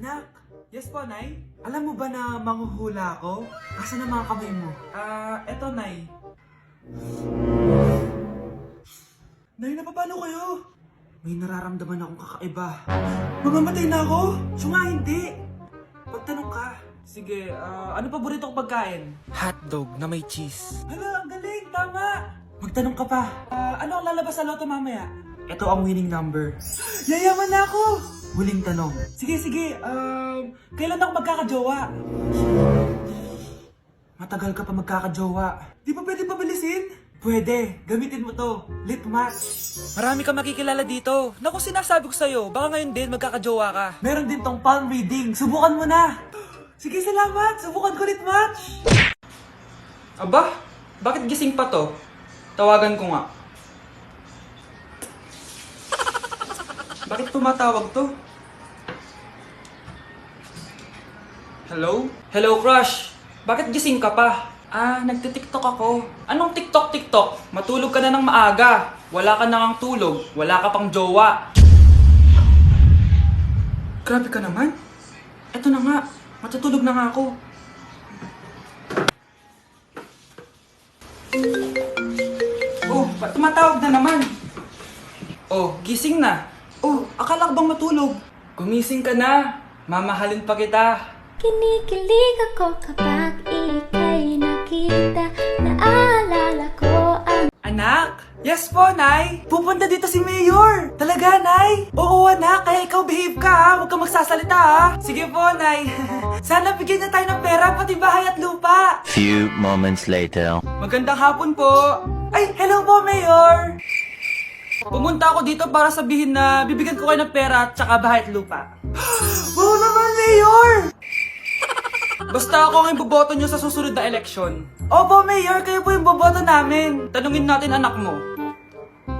Anak, yes po, Nay? Alam mo ba na manghuhula ako? Asan ang mga kamay mo? Eto, Nay. Nay, napapano kayo? May nararamdaman akong kakaiba. Mamamatay na ako? Siya nga hindi. Pagtanong ka. Sige, ano paborito kong pagkain? Hotdog na may cheese. Hala, ang galing, tama! Magtanong ka pa. Ano ang lalabas sa loto mamaya? Ito ang winning number. Yayaman na ako! Huling tanong. Sige. Kailan ako magkakajowa? Matagal ka pa magkakajowa. Di ba pwede pabilisin? Pwede. Gamitin mo to. Lip match. Marami ka makikilala dito. Naku, sinasabi ko sa'yo. Baka ngayon din magkakajowa ka. Meron din tong palm reading. Subukan mo na. Sige, salamat. Subukan ko lip match. Aba, bakit gising pa to? Tawagan ko nga. Bakit tumatawag to? Hello? Hello, crush. Bakit gising ka pa? Nagtitiktok ako. Anong tiktok? Matulog ka na ng maaga. Wala ka na ngang tulog. Wala ka pang jowa. Grabe ka naman. Eto na nga. Matutulog na nga ako. Oh, ba't tumatawag na naman? Oh, gising na. Oh, akala ko bang matulog? Gumising ka na. Mamahalin pa kita. Kinikilig ako kapag ika'y nakita. Naalala ko ang... Anak? Yes po, Nay. Pupunta dito si Mayor. Talaga, Nay? Oo, anak. Kaya ikaw behave ka, ha? Huwag kang magsasalita, ha? Sige po, Nay. Sana bigyan na tayo ng pera, pati bahay at lupa. Few moments later. Magandang hapon po. Ay, hello po, Mayor. Pumunta ako dito para sabihin na bibigyan ko kayo ng pera at saka bahay at lupa. Wow naman, Mayor! Basta ako ang iboboto nyo sa susunod na eleksyon. Opo, Mayor, kayo po yung boboto namin. Tanungin natin anak mo.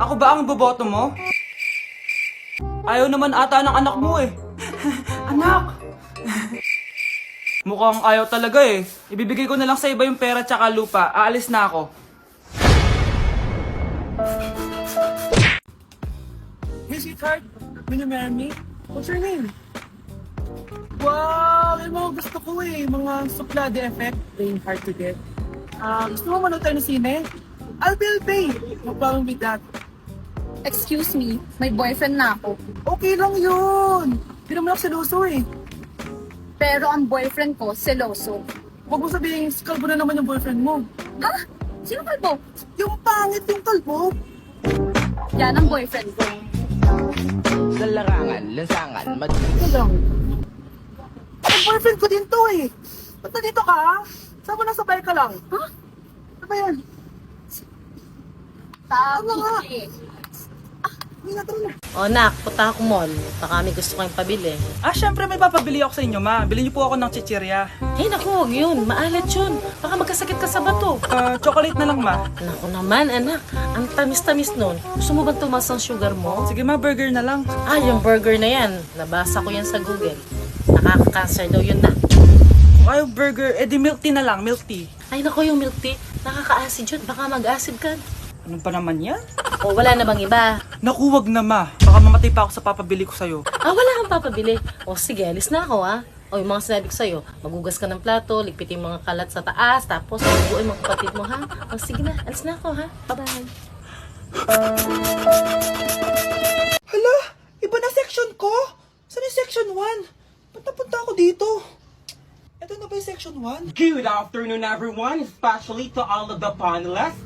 Ako ba ang iboboto mo? Ayaw naman ata ng anak mo eh. Anak! Mukhang ayaw talaga eh. Ibibigay ko na lang sa iba yung pera tsaka lupa. Aalis na ako. Hey, sweetheart. Will you marry me? What's your name? Wow! Yung mga gusto ko eh. Mga suplade effect. Playing hard to get. Gusto mo manood tayo ng sine? I'll pay. No problem with that. Excuse me, may boyfriend na ako. Okay lang yun. Hindi naman ako seloso eh. Pero ang boyfriend ko, seloso. Huwag mo sabihin, kalbo na naman yung boyfriend mo. Ha? Sino kalbo? Yung pangit yung kalbo. Yan ang boyfriend ko. Larangan, lansangan, Ito lang. Ang boyfriend ko din to eh. Ba't nandito ka? Saan mo nasabay ka lang? Ha? Ano ba yan? Ano nga? Hindi na na. O nak, punta ako mall. Baka may gusto kayong pabili. Syempre may papabili ako sa inyo, ma. Bilhin niyo po ako ng chichirya. Eh naku, huwag yun. Maalat yun. Baka magkasakit ka sa bato. Chocolate na lang, ma. Naku naman, anak. Ang tamis-tamis nun. Gusto mo bang tumas ang sugar mo? Sige, ma, burger na lang. Yung burger na yan. Nabasa ko yan sa Google. Nakaka-cancer daw yun na. Kung ayaw burger, di milk tea na lang, milk tea. Ay naku, yung milk tea. Nakaka-acid yun. Baka mag-acid ka. Ano pa naman yan? O wala na bang iba? Naku, wag na, ma. Baka mamatay pa ako sa papabili ko sa'yo. Wala kang papabili. O sige, alis na ako ha. O yung mga sinabi ko sa'yo, magugas ka ng plato, ligpitin yung mga kalat sa taas, tapos mabuhay mga kapatid mo ha. O sige na, alis na ako ha. Bye-bye. Hala, iba na section ko? Saan yung section 1? Ba't napunta ako dito? Ito na ba yung section 1? Good afternoon, everyone, especially to all of the panelists,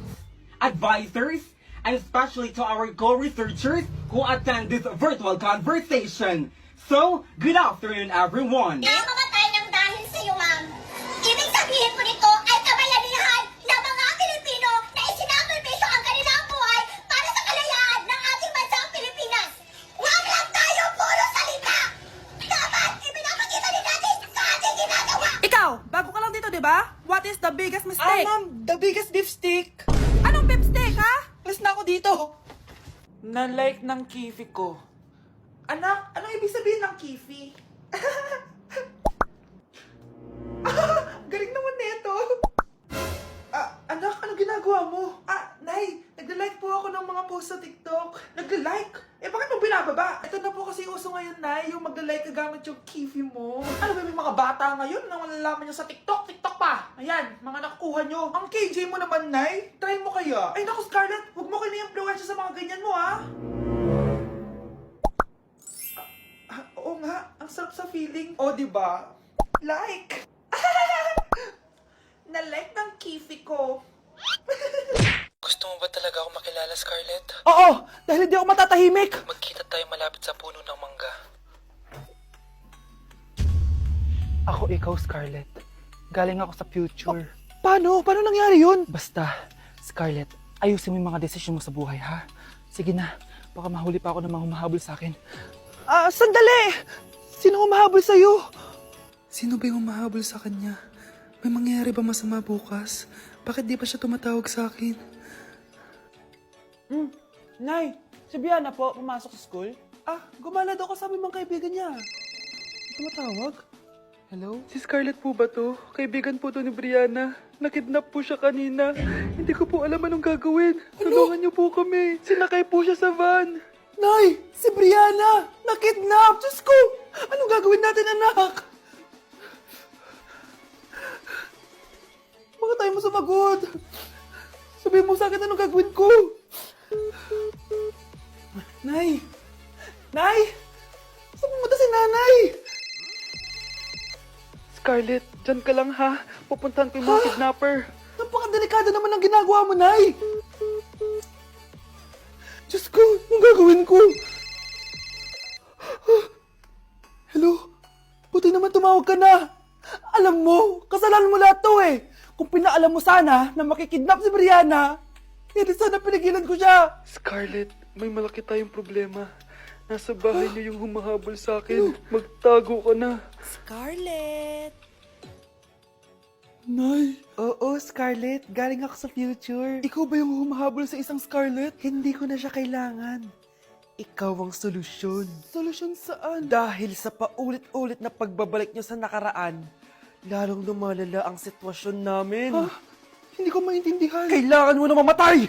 advisors, and especially to our co-researchers who attend this virtual conversation. So, good afternoon, everyone. Namamatay ng dahil sa iyo, ma'am. Ibig sabihin po nito ay kabayanihan ng mga Pilipino na isinakripisyo ang kanilang buhay para sa kalayaan ng ating bansang Pilipinas. Huwag lang tayo puro salita. Dapat ipinapakita din natin sa ating ginagawa. Ikaw, bago ka lang dito, di ba? What is the biggest mistake? Ma'am, the biggest beef stick. Anong beef stick, ha? Alis na ako dito. Na-like ng kifi ko. Anak, anong ibig sabihin ng kifi? Galing naman nito. Anak, anong ginagawa mo? Nay, nagla-like po ako ng mga post sa TikTok. Nagla-like? Eh, bakit mo binababa? Ito na po kasi uso ngayon, Nay, yung magla-like ka gamit yung kifi mo. Alam mo, may mga bata ngayon na malalaman nyo sa TikTok pa. Ayan, mga nakukuha nyo. Ang KJ mo naman, Nay. Try mo kaya. Ay, naku, Scarlett, huwag mo kini-influensya sa mga ganyan mo, ha? Oo nga, ang sarap sa feeling. O, diba? Like. Na-like ng kifi ko. Gusto mo ba talaga ako makilala, Scarlett? Oo, dahil hindi ako matatahimik. Magkita tayo malapit sa puno ng mangga. Ako ikaw, Scarlett. Galing ako sa future. Paano? Paano nangyari yun? Basta, Scarlett, ayusin mo yung mga desisyon mo sa buhay, ha? Sige na, baka mahuli pa ako ng mga humahabol sa akin. Sandali! Sino humahabol sa'yo? Sino ba yung humahabol sa kanya? May mangyayari ba masama bukas? Bakit di pa siya tumatawag sa akin? Nay, si Biana po, pumasok sa school. Gumala daw kasama yung mga kaibigan niya. Tumatawag? Hello? Si Scarlett po ba to? Kaibigan po to ni Brianna. Nakidnap po siya kanina. Hindi ko po alam anong gagawin. Tulungan niyo po kami. Sinakay po siya sa van. Nay, si Brianna! Nakidnap! Diyos ko! Anong gagawin natin, anak? Bakit tayo mo sumagot? Sabihin mo sa akin anong gagawin ko? Nay! Nay! Saan pumunta si nanay? Scarlett, dyan ka lang ha. Pupuntahan ko yung mga kidnapper. Napakadelikado naman ang ginagawa mo, Nay! Diyos ko, anong gagawin ko? Hello? Buti naman tumawag ka na. Alam mo, kasalanan mo lahat to eh. Kung pinaalam mo sana na makikidnap si Brianna, hindi sana pinigilan ko siya. Scarlett, may malaki tayong problema. Nasa bahay niyo yung humahabol sa akin. Magtago ka na. Scarlett! Nay! Oo, Scarlett. Galing ako sa future. Ikaw ba yung humahabol sa isang Scarlett? Hindi ko na siya kailangan. Ikaw ang solusyon. Solusyon saan? Dahil sa paulit-ulit na pagbabalik niyo sa nakaraan, lalong lumalala ang sitwasyon namin. Hindi ko maintindihan. Kailangan mo na mamatay!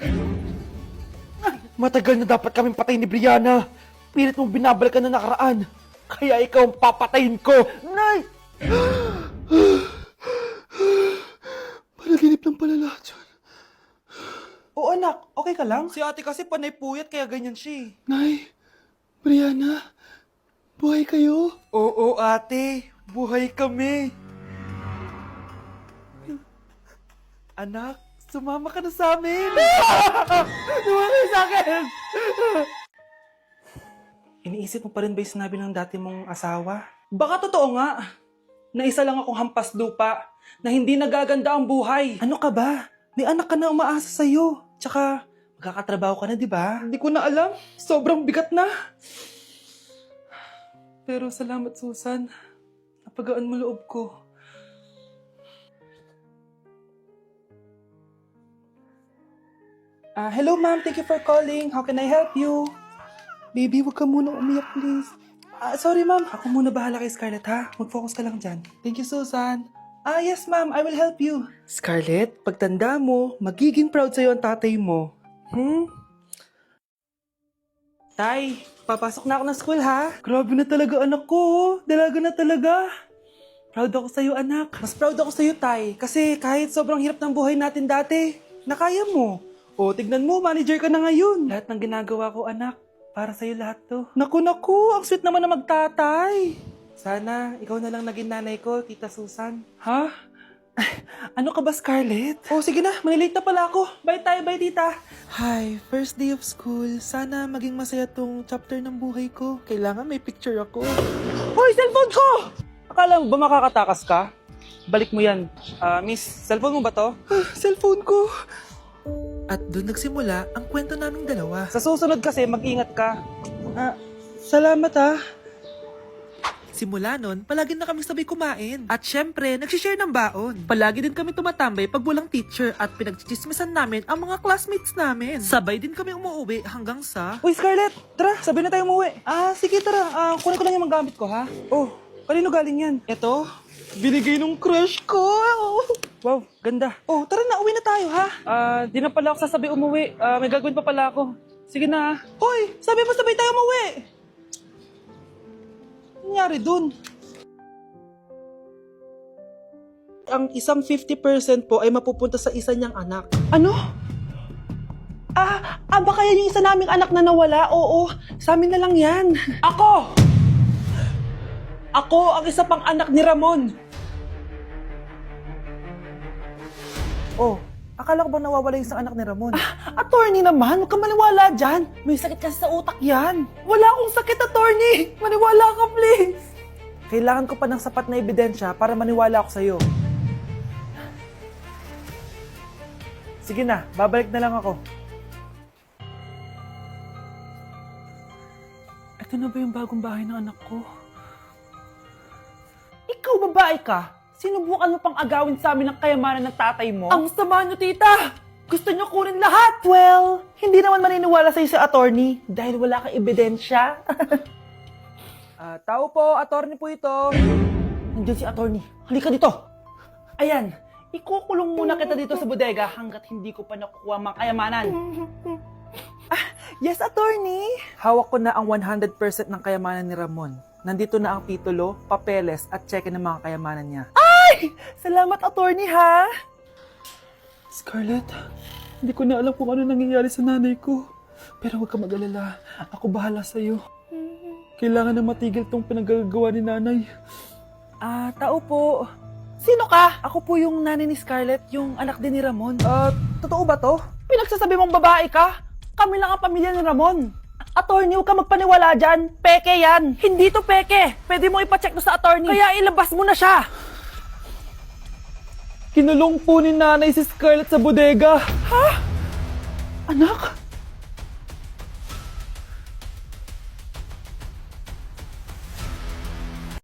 Matagal na dapat kaming patay ni Brianna. Pilit mong binabalikan na nakaraan. Kaya ikaw ang papatayin ko. Nay! Panaginip lang pala lahat yun. Oo anak, okay ka lang? Si ate kasi panay puyat kaya ganyan siya. Nay, Brianna, buhay kayo? Oo ate, buhay kami. Anak, sumama ka na sa amin. Sumama ka sa akin. Iniisip mo pa rin ba yung sinabi ng dati mong asawa? Baka totoo nga. Na isa lang akong hampas lupa na hindi nagaganda ang buhay. Ano ka ba? May anak ka na umaasa sa'yo. Tsaka, magkakatrabaho ka na, di ba? Hindi ko na alam. Sobrang bigat na. Pero salamat, Susan. Napagaan mo loob ko. Hello, ma'am. Thank you for calling. How can I help you? Baby, huwag ka muna umiyak, please. Sorry, ma'am. Ako muna bahala kay Scarlett, ha? Mag-focus ka lang dyan. Thank you, Susan. Yes, ma'am. I will help you. Scarlett, pagtanda mo, magiging proud sa'yo ang tatay mo. Tay, papasok na ako ng school, ha? Grabe na talaga, anak ko. Dalaga na talaga. Proud ako sa'yo, anak. Mas proud ako sa'yo, Tay. Kasi kahit sobrang hirap ng buhay natin dati, nakaya mo. O, tignan mo, manager ka na ngayon. Lahat ng ginagawa ko, anak, para sa'yo lahat to. Naku, ang sweet naman na magtatay. Sana, ikaw na lang naging nanay ko, Tita Susan. Ha? Ano ka ba, Scarlett? Oh, sige na, manilate na pala ako. Bye tayo, bye, Tita. Hi, first day of school. Sana maging masaya tong chapter ng buhay ko. Kailangan may picture ako. Hoy, cellphone ko! Akala mo ba makakatakas ka? Balik mo yan. Miss, cellphone mo ba to? Cellphone ko. At doon nagsimula ang kwento naming dalawa. Sa susunod kasi, mag-ingat ka. Salamat Simula nun, palagi na kami sabay kumain. At syempre, nagsishare ng baon. Palagi din kami tumatambay pag walang teacher at pinagchichismisan namin ang mga classmates namin. Sabay din kami umuwi hanggang sa... Uy, Scarlett! Tara, sabay na tayo umuwi. Sige, tara. Kunin ko lang yung mga gamit ko, ha? Oh, kanino galing yan? Eto, binigay nung crush ko. Wow, ganda. Oh, tara na, uwi na tayo, ha? Di na pala ako sasabay umuwi. May gagawin pa pala ako. Sige na. Hoy, sabi mo sabay tayo umuwi. nangyari dun? Ang isang 50% po ay mapupunta sa isa niyang anak. Ano? Baka yan yung isa naming anak na nawala? Oo, sa amin na lang yan. Ako ang isa pang anak ni Ramon. Oh, akala ko ba nawawala yung isang anak ni Ramon? Attorney naman, huwag ka maniwala dyan. May sakit kasi sa utak yan. Wala akong sakit, attorney. Maniwala ka, please. Kailangan ko pa ng sapat na ebidensya para maniwala ako sa'yo. Sige na, babalik na lang ako. Ito na ba yung bagong bahay ng anak ko? Ikaw, babae ka? Sinubukan mo pang agawin sa amin ang kayamanan ng tatay mo? Ang sama nyo, tita! Gusto nyo kunin lahat! Well, hindi naman maniniwala sa'yo si attorney dahil wala kang ebidensya. Tao po, attorney po ito. Nandiyan si attorney. Halika dito. Ayan, ikukulong muna kita dito sa bodega hanggat hindi ko pa nakukuha mga kayamanan. Yes, attorney. Hawak ko na ang 100% ng kayamanan ni Ramon. Nandito na ang titulo, papeles at cheque ng mga kayamanan niya. Ay! Salamat, attorney, ha? Scarlett, hindi ko na alam kung ano nangyayari sa nanay ko. Pero huwag ka mag-alala. Ako bahala sa'yo. Kailangan na matigil tong pinagagawa ni nanay. Tao po. Sino ka? Ako po yung nanay ni Scarlett, yung anak din ni Ramon. Totoo ba to? Pinagsasabi mong babae ka? Kami lang ang pamilya ni Ramon. Attorney, huwag ka magpaniwala dyan. Peke yan. Hindi to peke. Pwede mo ipacheck to sa attorney. Kaya ilabas mo na siya. Kinulong po ni nanay si Scarlett sa bodega. Ha? Anak?